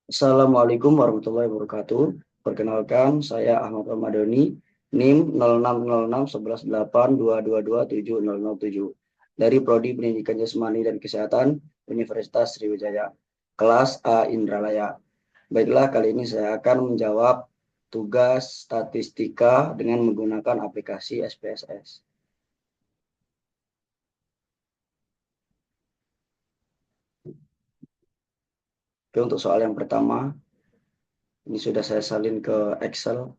Assalamualaikum warahmatullahi wabarakatuh. Perkenalkan, saya Ahmad Ramadhani, NIM 06061182227007 dari Prodi Pendidikan Jasmani dan Kesehatan Universitas Sriwijaya, kelas A Indralaya. Baiklah, kali ini saya akan menjawab tugas statistika dengan menggunakan aplikasi SPSS. Oke, untuk soal yang pertama, ini sudah saya salin ke Excel.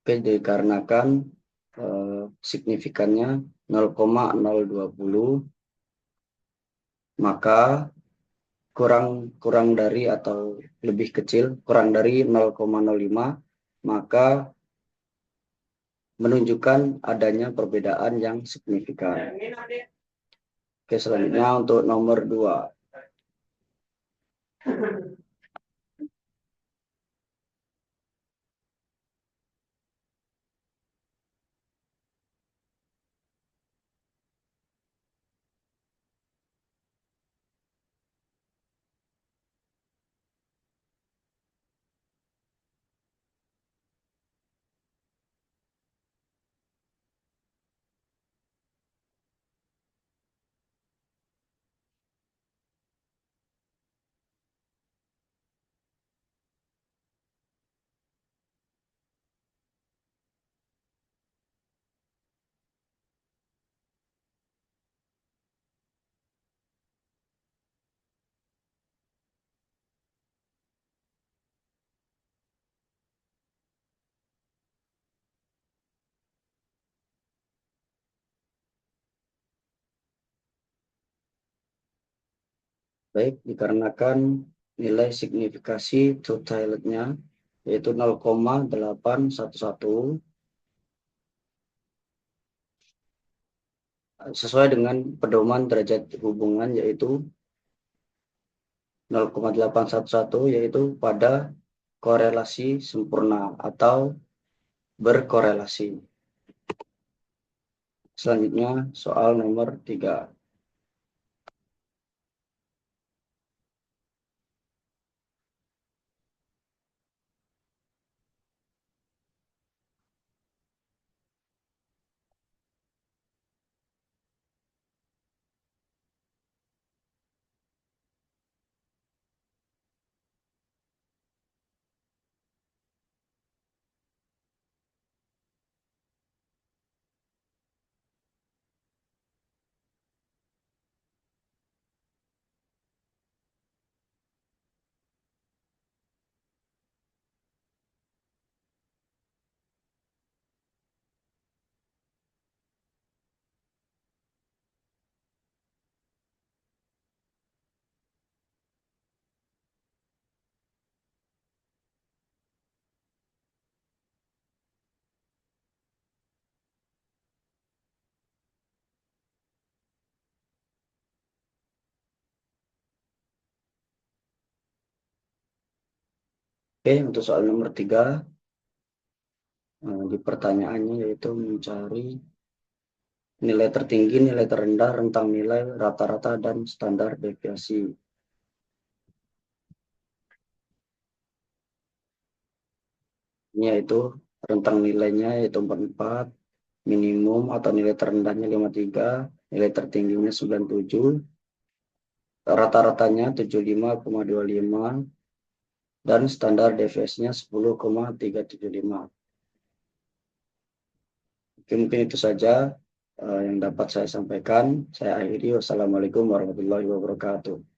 Oke, dikarenakan signifikannya 0,020, maka kurang dari atau lebih kecil, kurang dari 0,05, maka menunjukkan adanya perbedaan yang signifikan. Oke, selanjutnya untuk nomor 2. Baik, dikarenakan nilai signifikasi totalnya yaitu 0,811, sesuai dengan pedoman derajat hubungan yaitu 0,811, yaitu pada korelasi sempurna atau berkorelasi. Selanjutnya soal nomor 3. Oke, untuk soal nomor 3, di pertanyaannya yaitu mencari nilai tertinggi, nilai terendah, rentang nilai, rata-rata, dan standar deviasi. Ini yaitu rentang nilainya yaitu 44, minimum atau nilai terendahnya 53, nilai tertingginya 97, rata-ratanya 75,25, dan standar deviasinya 10,375. Mungkin itu saja yang dapat saya sampaikan. Saya akhiri. Wassalamualaikum warahmatullahi wabarakatuh.